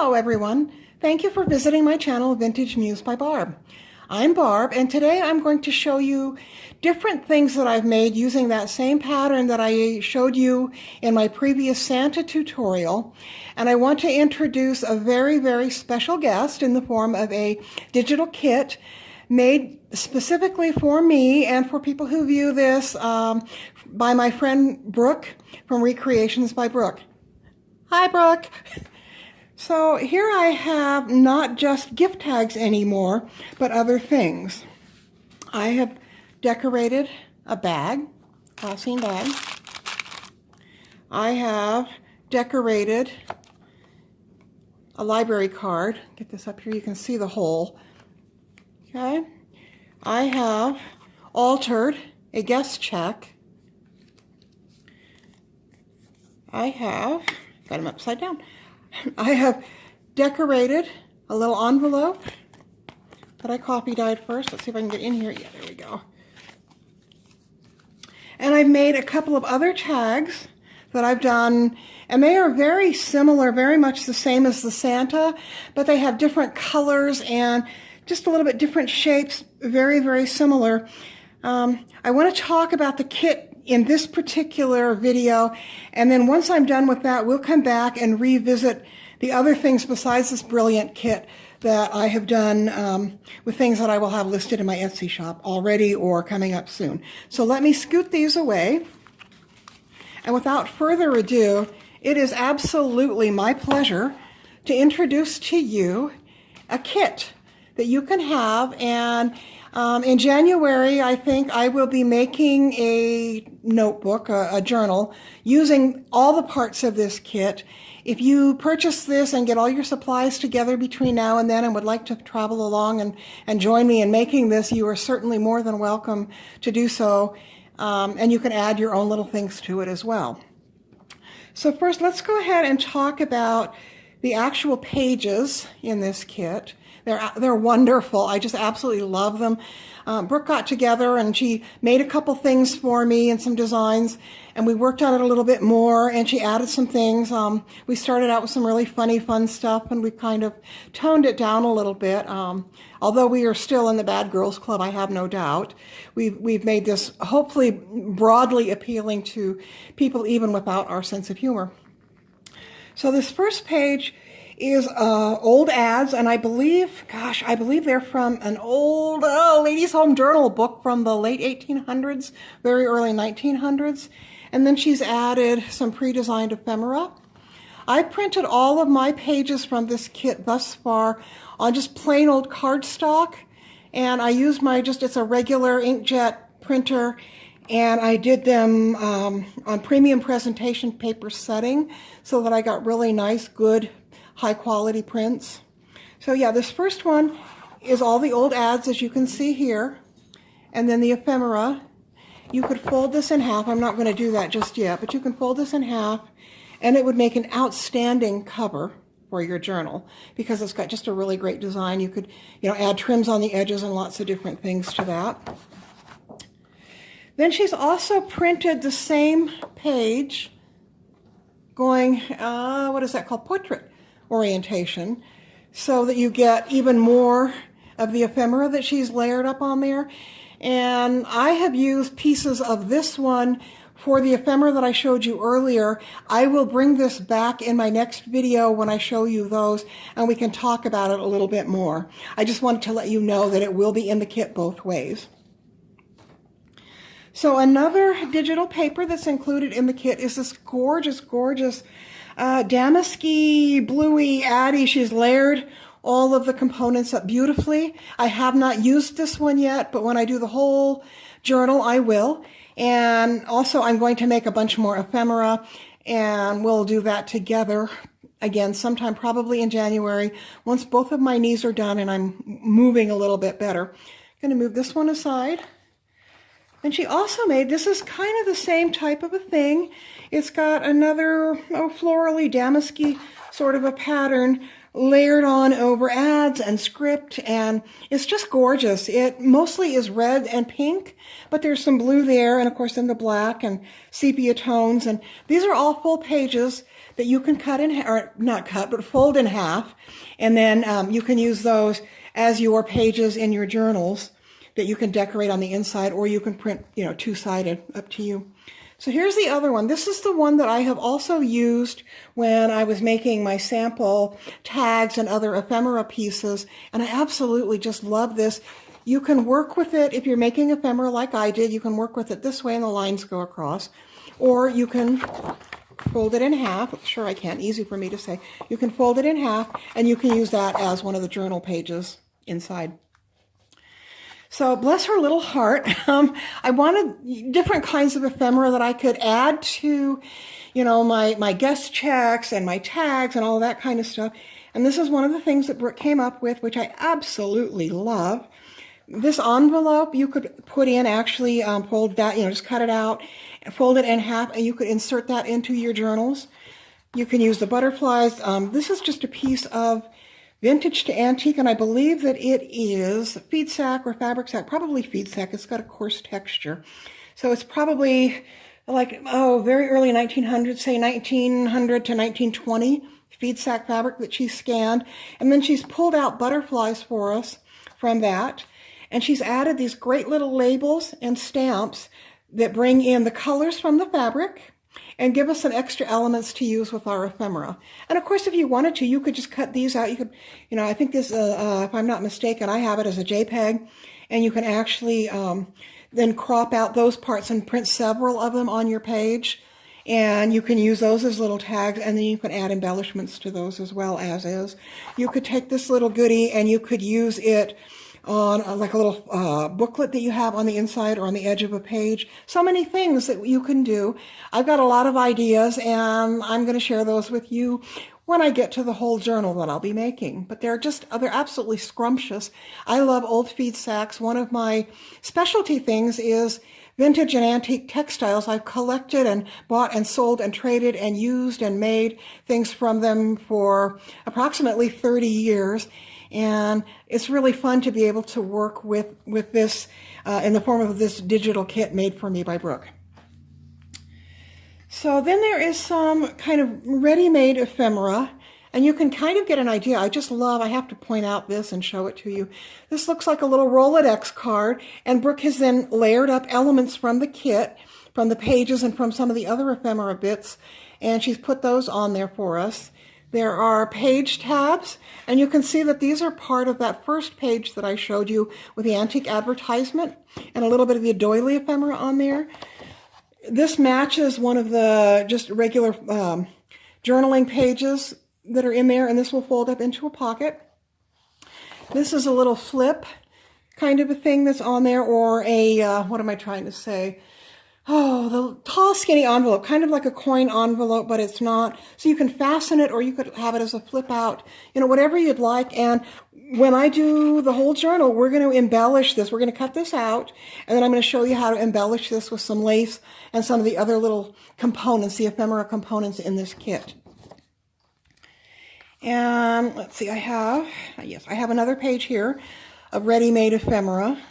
Hello everyone. Thank you for visiting my channel Vintage Muse by Barb. I'm Barb and today I'm going to show you different things that I've made using that same pattern that I showed you in my previous Santa tutorial. And I want to introduce a very special guest in the form of a digital kit made specifically for me and for people who view this by my friend Brooke from Recreations by Brooke. Hi Brooke! So here I have not just gift tags anymore, but other things. I have decorated a bag, glassine bag. I have decorated a library card. Get this up here, you can see the hole. Okay. I have altered a guest check. I have, got them upside down. I have decorated a little envelope that I copy dyed first. Let's see if I can get in here. Yeah, there we go. And I've made a couple of other tags that I've done, and they are very similar, very much the same as the Santa, but they have different colors and just a little bit different shapes, very similar. I want to talk about the kit in this particular video, and then once I'm done with that, we'll come back and revisit the other things besides this brilliant kit that I have done with things that I will have listed in my Etsy shop already or coming up soon. So let me scoot these away, and without further ado, it is absolutely my pleasure to introduce to you a kit that you can have. And in January, I think I will be making a notebook, a journal, using all the parts of this kit. If you purchase this and get all your supplies together between now and then and would like to travel along and join me in making this, you are certainly more than welcome to do so. And you can add your own little things to it as well. So first, let's go ahead and talk about the actual pages in this kit. They're wonderful. I just absolutely love them. Brooke got together and she made a couple things for me and some designs, and we worked on it a little bit more, and she added some things. We started out with some really fun stuff, and we kind of toned it down a little bit. Although we are still in the Bad Girls Club, I have no doubt. We've made this hopefully broadly appealing to people even without our sense of humor. So this first page is old ads, and I believe they're from an old Ladies' Home Journal book from the late 1800s, very early 1900s. And then she's added some pre-designed ephemera. I printed all of my pages from this kit thus far on just plain old cardstock, and I used it's a regular inkjet printer, and I did them on premium presentation paper setting so that I got really nice, good, high-quality prints. So yeah, this first one is all the old ads, as you can see here, and then the ephemera. You could fold this in half. I'm not going to do that just yet, but you can fold this in half, and it would make an outstanding cover for your journal because it's got just a really great design. You could, add trims on the edges and lots of different things to that. Then she's also printed the same page going, what is that called? Portrait orientation, so that you get even more of the ephemera that she's layered up on there. And I have used pieces of this one for the ephemera that I showed you earlier. I will bring this back in my next video when I show you those, and we can talk about it a little bit more. I just wanted to let you know that it will be in the kit both ways. So another digital paper that's included in the kit is this gorgeous damask-y, bluey Addie. She's layered all of the components up beautifully. I have not used this one yet, but when I do the whole journal, I will. And also I'm going to make a bunch more ephemera, and we'll do that together again sometime probably in January once both of my knees are done and I'm moving a little bit better. I'm going to move this one aside. And she also made, this is kind of the same type of a thing. It's got another florally damasky sort of a pattern layered on over ads and script, and it's just gorgeous. It mostly is red and pink, but there's some blue there, and of course then the black and sepia tones, and these are all full pages. that you can cut in, or not cut, but fold in half. And then you can use those as your pages in your journals that you can decorate on the inside, or you can print, two-sided, up to you. So here's the other one. This is the one that I have also used when I was making my sample tags and other ephemera pieces, and I absolutely just love this. You can work with it, if you're making ephemera like I did, you can work with it this way and the lines go across, or you can fold it in half. Sure, I can, easy for me to say. You can fold it in half, and you can use that as one of the journal pages inside. So bless her little heart. I wanted different kinds of ephemera that I could add to, my guest checks and my tags and all of that kind of stuff. And this is one of the things that Brooke came up with, which I absolutely love. This envelope you could put in, actually fold that, just cut it out, fold it in half, and you could insert that into your journals. You can use the butterflies. This is just a piece of vintage to antique, and I believe that it is feed sack or fabric sack, probably feed sack. It's got a coarse texture. So it's probably like, very early 1900s, say 1900 to 1920, feed sack fabric that she scanned. And then she's pulled out butterflies for us from that. And she's added these great little labels and stamps that bring in the colors from the fabric and give us some extra elements to use with our ephemera. And of course, if you wanted to, you could just cut these out. You could, I think this, if I'm not mistaken, I have it as a JPEG, and you can actually then crop out those parts and print several of them on your page. And you can use those as little tags, and then you can add embellishments to those as well as is. You could take this little goodie and you could use it on like a little booklet that you have on the inside or on the edge of a page. So many things that you can do. I've got a lot of ideas, and I'm going to share those with you when I get to the whole journal that I'll be making. But they're absolutely scrumptious. I love old feed sacks. One of my specialty things is vintage and antique textiles. I've collected and bought and sold and traded and used and made things from them for approximately 30 years. And it's really fun to be able to work with this in the form of this digital kit made for me by Brooke. So then there is some kind of ready-made ephemera, and you can kind of get an idea. I have to point out this and show it to you. This looks like a little Rolodex card, and Brooke has then layered up elements from the kit, from the pages, and from some of the other ephemera bits, and she's put those on there for us. There are page tabs, and you can see that these are part of that first page that I showed you with the antique advertisement and a little bit of the doily ephemera on there. This matches one of the just regular journaling pages that are in there, and this will fold up into a pocket. This is a little flip kind of a thing that's on there, or a, what am I trying to say? Oh, the tall, skinny envelope, kind of like a coin envelope, but it's not. So you can fasten it, or you could have it as a flip out, whatever you'd like. And when I do the whole journal, we're going to embellish this. We're going to cut this out, and then I'm going to show you how to embellish this with some lace and some of the other little components, the ephemera components in this kit. And let's see, I have another page here of ready-made ephemera.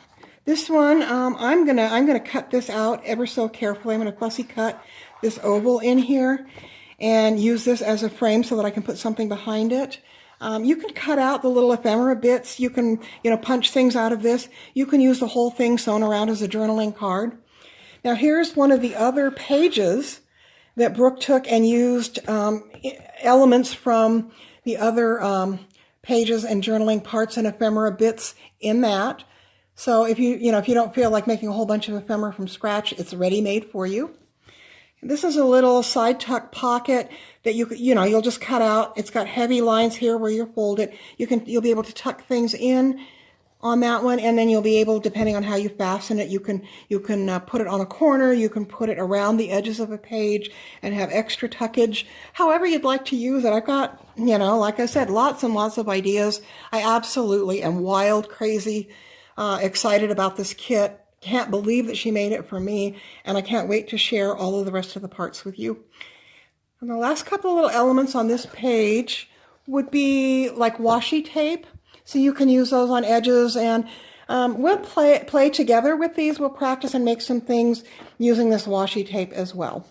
This one, I'm gonna cut this out ever so carefully. I'm gonna fussy cut this oval in here and use this as a frame so that I can put something behind it. You can cut out the little ephemera bits. You can, punch things out of this. You can use the whole thing sewn around as a journaling card. Now here's one of the other pages that Brooke took and used elements from the other pages and journaling parts and ephemera bits in that. So if you don't feel like making a whole bunch of ephemera from scratch, it's ready made for you. This is a little side tuck pocket that you'll just cut out. It's got heavy lines here where you fold it. You'll be able to tuck things in on that one, and then you'll be able, depending on how you fasten it, you can put it on a corner, you can put it around the edges of a page and have extra tuckage, however you'd like to use it. I've got, like I said, lots and lots of ideas. I absolutely am wild, crazy, excited about this kit. Can't believe that she made it for me, and I can't wait to share all of the rest of the parts with you. And the last couple of little elements on this page would be like washi tape. So you can use those on edges, and we'll play together with these. We'll practice and make some things using this washi tape as well.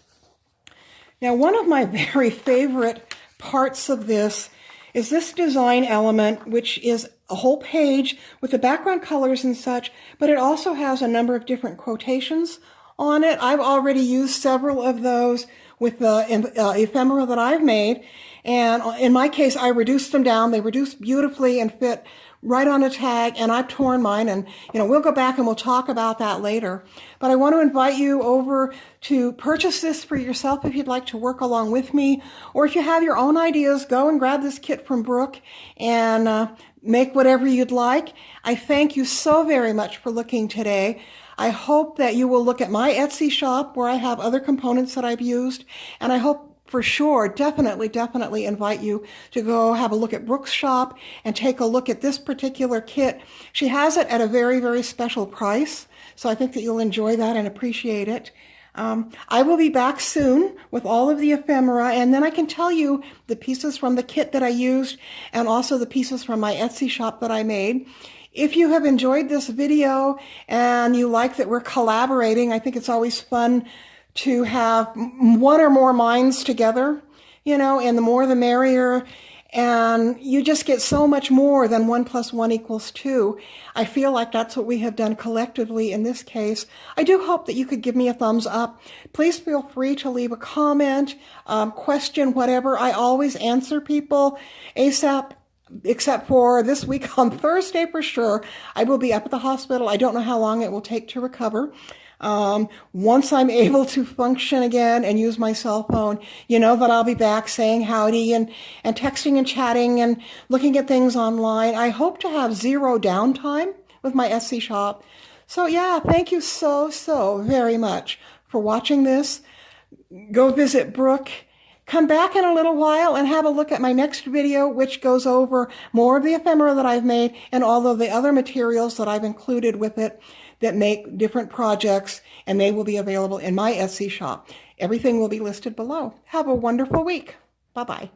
Now, one of my very favorite parts of this is this design element, which is a whole page with the background colors and such, but it also has a number of different quotations on it. I've already used several of those with the ephemera that I've made, and in my case, I reduced them down. They reduced beautifully and fit right on a tag, and I've torn mine, and we'll go back and we'll talk about that later. But I want to invite you over to purchase this for yourself if you'd like to work along with me, or if you have your own ideas, go and grab this kit from Brooke and make whatever you'd like. I thank you so very much for looking today. I hope that you will look at my Etsy shop where I have other components that I've used, and I hope for sure, definitely invite you to go have a look at Brooke's shop and take a look at this particular kit. She has it at a very, very special price, so I think that you'll enjoy that and appreciate it. I will be back soon with all of the ephemera, and then I can tell you the pieces from the kit that I used and also the pieces from my Etsy shop that I made. If you have enjoyed this video and you like that we're collaborating, I think it's always fun to have one or more minds together, and the more the merrier. And you just get so much more than 1 + 1 = 2. I feel like that's what we have done collectively in this case. I do hope that you could give me a thumbs up. Please feel free to leave a comment, question, whatever. I always answer people ASAP, except for this week on Thursday for sure. I will be up at the hospital. I don't know how long it will take to recover. Once I'm able to function again and use my cell phone, that I'll be back saying howdy and texting and chatting and looking at things online. I hope to have zero downtime with my Etsy shop. So yeah, thank you so very much for watching this. Go visit Brooke. Come back in a little while and have a look at my next video, which goes over more of the ephemera that I've made and all of the other materials that I've included with it that make different projects, and they will be available in my Etsy shop. Everything will be listed below. Have a wonderful week. Bye-bye.